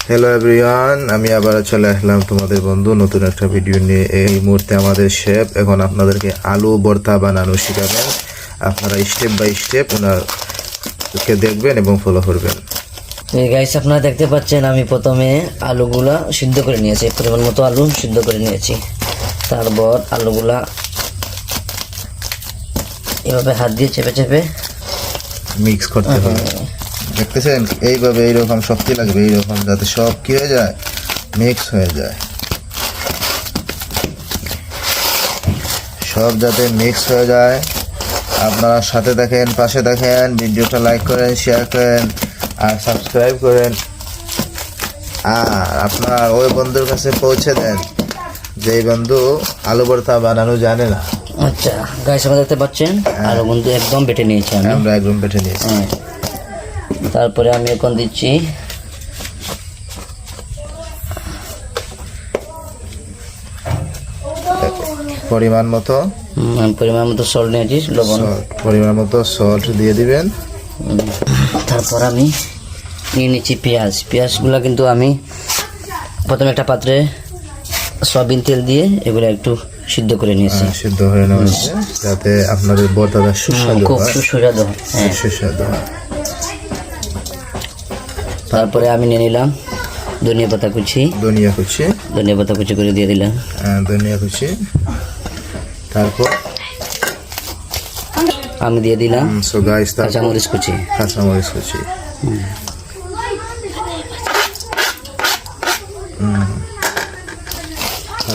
Hello everyone, আমি আবার চলে আসলাম তোমাদের বন্ধু নতুন একটা ভিডিও নিয়ে। এই মুহূর্তে আমাদের শেফ এখন আপনাদেরকে আলু ভর্তা বানানো শেখাবেন। আপনারা স্টেপ বাই স্টেপ ওনারকে দেখবেন এবং ফলো করবেন। গাইস, আপনারা দেখতে পাচ্ছেন আমি প্রথমে আলুগুলা সিদ্ধ করে নিয়েছি, পরিমাণ মতো আলু সিদ্ধ করে নিয়েছি। তারপর আলুগুলা এভাবে হাত দিয়ে চেপে চেপে মিক্স করতে হবে। দেখতেছেন এইভাবে এইরকম শক্তি লাগবে, এইরকম যাতে সব কি হয়ে যায়, মিক্স হয়ে যায়, সব যাতে মিক্স হয়ে যায়। আপনারা সাথে দেখেন, পাশে দেখেন, ভিডিওটা লাইক করেন, শেয়ার করেন আর সাবস্ক্রাইব করেন। আর আপনার ওই বন্ধুর কাছে পৌঁছে দেন যেই বন্ধু আলু ভর্তা বানানো জানে না। আচ্ছা গাইস, আপনারা দেখতে পাচ্ছেন আলু কিন্তু একদম বেটে নিয়েছি আমরা একদম বেটে নিয়েছি। তারপরে আমি এখন দিচ্ছি পরিমাণ মতো সল্ট নিয়েছি, লবণ পরিমাণ মতো সল্ট দিয়ে দিবেন। তারপর আমি নিয়ে নিচ্ছি পেঁয়াজগুলো কিন্তু আমি প্রথমে একটা পাত্রে সয়াবিন তেল দিয়ে এগুলো একটু সিদ্ধ করে নিয়েছি। সিদ্ধ হয়ে নেওয়া হচ্ছে যাতে আপনাদের ভর্তাটা সুস্বাদু হয়। তারপরে আমি নিয়ে নিলাম ধনিয়া পাতা কুচি করে দিয়ে দিলাম। ধনিয়া কুচি, তারপর আমি দিয়ে দিলাম কাঁচামরিচ কুচি।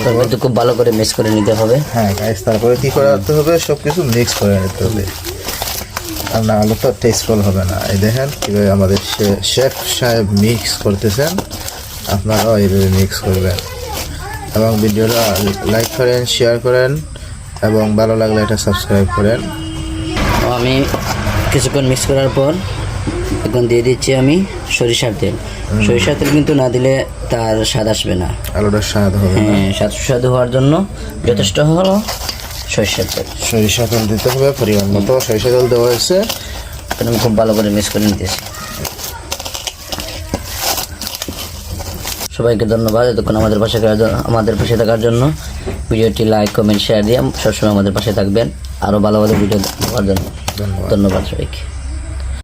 তারপর তো খুব ভালো করে মিক্স করে নিতে হবে। হ্যাঁ গাইস, তারপরে কি করতে হবে, সবকিছু মিক্স করে নিতে হবে। আর না আলু তো টেস্টফুল হবে না। এই দেখেন কীভাবে আমাদের শেফ সাহেব মিক্স করতেছেন, আপনারাও এইভাবে মিক্স করবেন এবং ভিডিওটা লাইক করেন, শেয়ার করেন এবং ভালো লাগলে এটা সাবস্ক্রাইব করেন। আমি কিছুক্ষণ মিক্স করার পর এখন দিয়ে দিচ্ছি আমি সরিষার তেল। সরিষার তেল কিন্তু না দিলে তার স্বাদ আসবে না, আলুটা স্বাদ হবে। হ্যাঁ, সুস্বাদু হওয়ার জন্য যথেষ্ট হলো সরিষা তেল দিতে হবে পরিমাণ মতো। সরিষা তেল দেওয়া হয়েছে, আমি খুব ভালো করে মিক্স করে নিতেছি। সবাইকে ধন্যবাদ এতক্ষণ আমাদের পাশে থাকার জন্য। ভিডিওটি লাইক, কমেন্ট, শেয়ার দিয়ে সবসময় আমাদের পাশে থাকবেন। আরও ভালো ভালো ভিডিও দেওয়ার জন্য ধন্যবাদ সবাইকে।